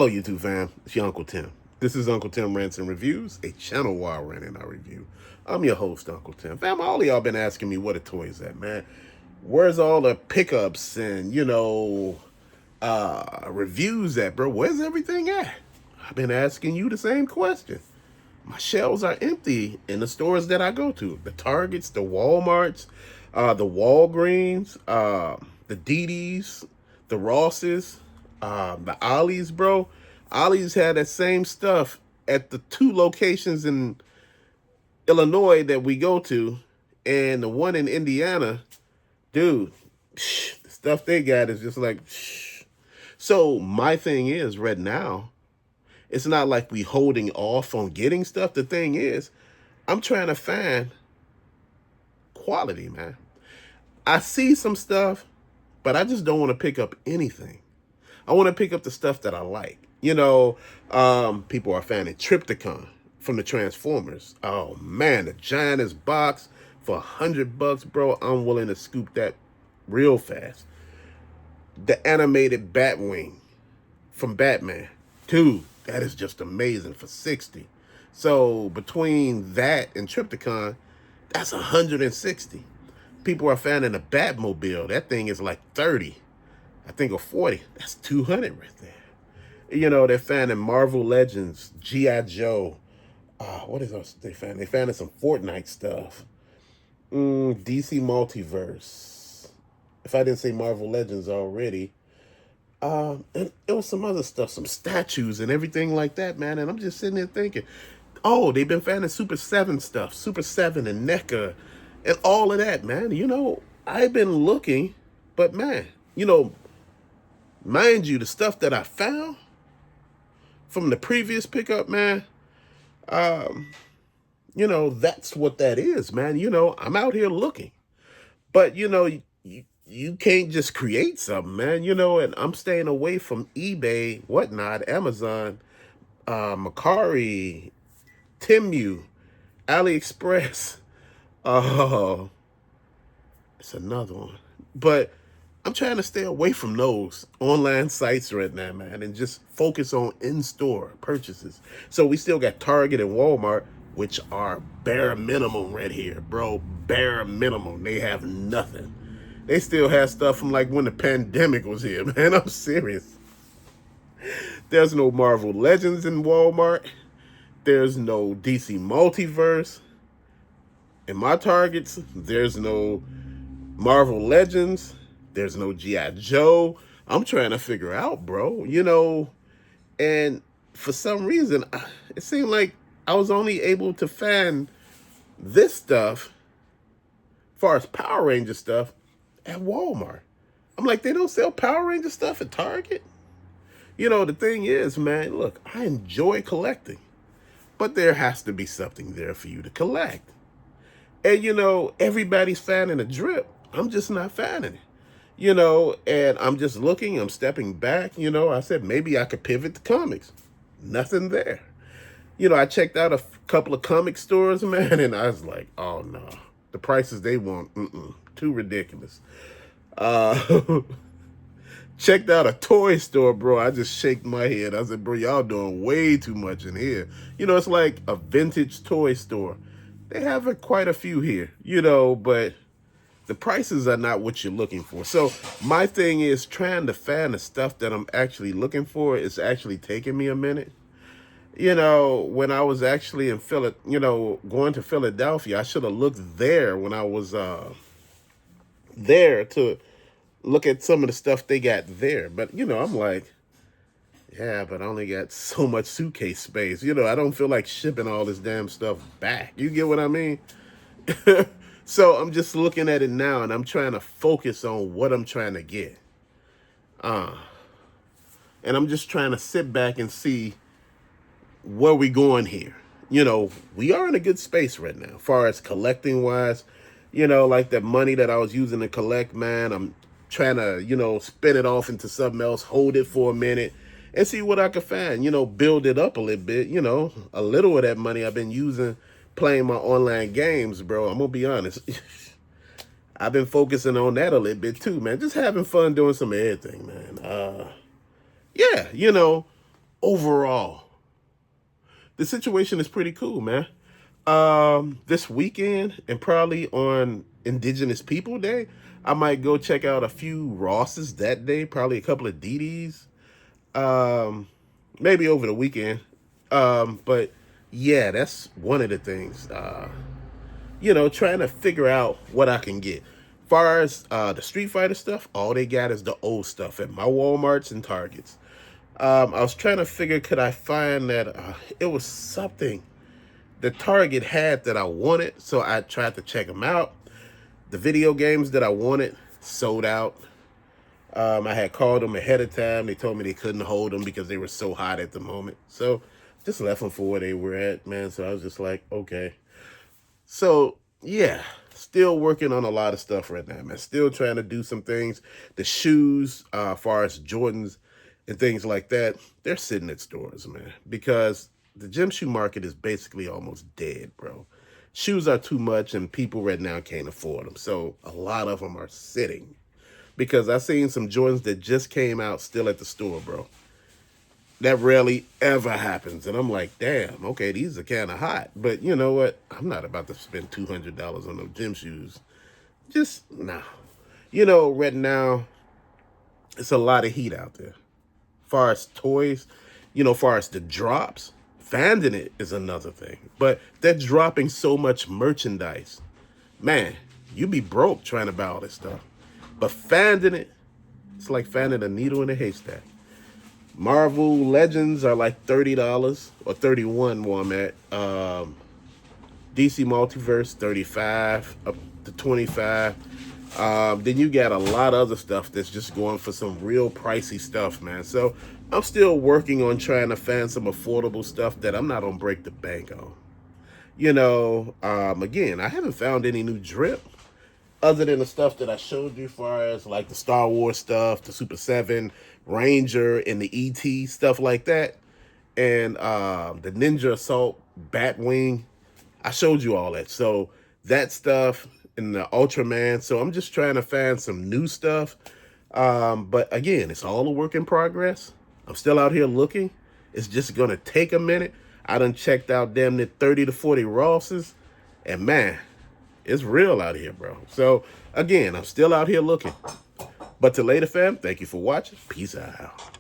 Hello, YouTube fam. It's your Uncle Tim. This is Uncle Tim Rants and Reviews, a channel where I rant and I review. I'm your host, Uncle Tim. Fam, all of y'all been asking me what a toy is at, man. Where's all the pickups and, reviews at, bro? Where's everything at? I've been asking you the same question. My shelves are empty in the stores that I go to. The Targets, the Walmarts, the Walgreens, the DDs, the Rosses, the Ollie's, bro. Ollie's had that same stuff at the two locations in Illinois that we go to, and the one in Indiana, dude, the stuff they got is just like, so my thing is right now, it's not like we holding off on getting stuff. The thing is, I'm trying to find quality, man. I see some stuff, but I just don't want to pick up anything. I want to pick up the stuff that I like. People are fanning Triptychon from the Transformers. Oh man, the giantest box for $100, bro. I'm willing to scoop that real fast. The animated Batwing from Batman, dude, that is just amazing for 60. So between that and Triptychon, that's 160. People are fanning the Batmobile. That thing is like 30. I think, or 40. That's 200 right there. They're fanning Marvel Legends, G.I. Joe. What is else they fanning? They fanning some Fortnite stuff. DC Multiverse. If I didn't say Marvel Legends already. And it was some other stuff, some statues and everything like that, man. And I'm just sitting there thinking, oh, they've been fanning Super 7 stuff, Super 7 and NECA and all of that, man. I've been looking, but man, mind you, the stuff that I found from the previous pickup, man, that's what that is, man. I'm out here looking. But, you can't just create something, man, and I'm staying away from eBay, whatnot, Amazon, Macari, Temu, AliExpress. Oh, it's another one. But I'm trying to stay away from those online sites right now, man, and just focus on in-store purchases. So we still got Target and Walmart, which are bare minimum right here, bro. Bare minimum. They have nothing. They still have stuff from like when the pandemic was here, man. I'm serious. There's no Marvel Legends in Walmart. There's no DC Multiverse. In my Targets, there's no Marvel Legends. There's no G.I. Joe. I'm trying to figure out, bro, and for some reason, it seemed like I was only able to find this stuff, as far as Power Ranger stuff, at Walmart. I'm like, they don't sell Power Ranger stuff at Target? The thing is, man, look, I enjoy collecting, but there has to be something there for you to collect. And, everybody's fanning a drip. I'm just not fanning it. And I'm just looking, I'm stepping back, I said, maybe I could pivot to comics. Nothing there. I checked out a couple of comic stores, man, and I was like, oh no, the prices they want, too ridiculous. Checked out a toy store, bro. I just shaked my head. I said, bro, y'all doing way too much in here. It's like a vintage toy store. They have quite a few here, but the prices are not what you're looking for. So my thing is trying to find the stuff that I'm actually looking for. It's actually taking me a minute. When I was actually in going to Philadelphia, I should have looked there when I was there to look at some of the stuff they got there. But, I'm like, yeah, but I only got so much suitcase space. I don't feel like shipping all this damn stuff back. You get what I mean? So I'm just looking at it now, and I'm trying to focus on what I'm trying to get. And I'm just trying to sit back and see where we going here. We are in a good space right now, as far as collecting wise. Like that money that I was using to collect, man, I'm trying to, spin it off into something else, hold it for a minute, and see what I can find. Build it up a little bit. A little of that money I've been using playing my online games, bro. I'm gonna be honest. I've been focusing on that a little bit too, man. Just having fun doing some everything, man. Yeah, overall, the situation is pretty cool, man. This weekend and probably on Indigenous People Day, I might go check out a few Rosses that day, probably a couple of DDs. Um, Maybe over the weekend. But yeah, that's one of the things. Trying to figure out what I can get. Far as the Street Fighter stuff, all they got is the old stuff at my Walmarts and Targets. I was trying to figure, could I find that it was something the Target had that I wanted, so I tried to check them out. The video games that I wanted sold out. I had called them ahead of time. They told me they couldn't hold them because they were so hot at the moment. So just left them for where they were at, man. So I was just like, okay. So yeah, still working on a lot of stuff right now, man. Still trying to do some things. The shoes, far as Jordans and things like that, they're sitting at stores, man, because the gym shoe market is basically almost dead, bro. Shoes are too much and people right now can't afford them. So a lot of them are sitting because I seen some Jordans that just came out still at the store, bro. That rarely ever happens. And I'm like, damn, okay, these are kind of hot. But you know what? I'm not about to spend $200 on those gym shoes. Just, nah. Right now, it's a lot of heat out there. Far as toys, far as the drops, finding it is another thing. But they're dropping so much merchandise. Man, you be broke trying to buy all this stuff. But finding it, it's like finding a needle in a haystack. Marvel Legends are like $30 or $31 where I'm at. DC Multiverse, $35 up to $25. Then you got a lot of other stuff that's just going for some real pricey stuff, man. So I'm still working on trying to find some affordable stuff that I'm not gonna break the bank on. Again, I haven't found any new drip other than the stuff that I showed you, far as like the Star Wars stuff, the Super 7, Ranger, and the ET, stuff like that. And the Ninja Assault Batwing. I showed you all that. So that stuff and the Ultraman. So I'm just trying to find some new stuff. But again, it's all a work in progress. I'm still out here looking. It's just going to take a minute. I done checked out damn near 30 to 40 Rosses. And man, it's real out here, bro. So again, I'm still out here looking. But to later, fam, thank you for watching. Peace out.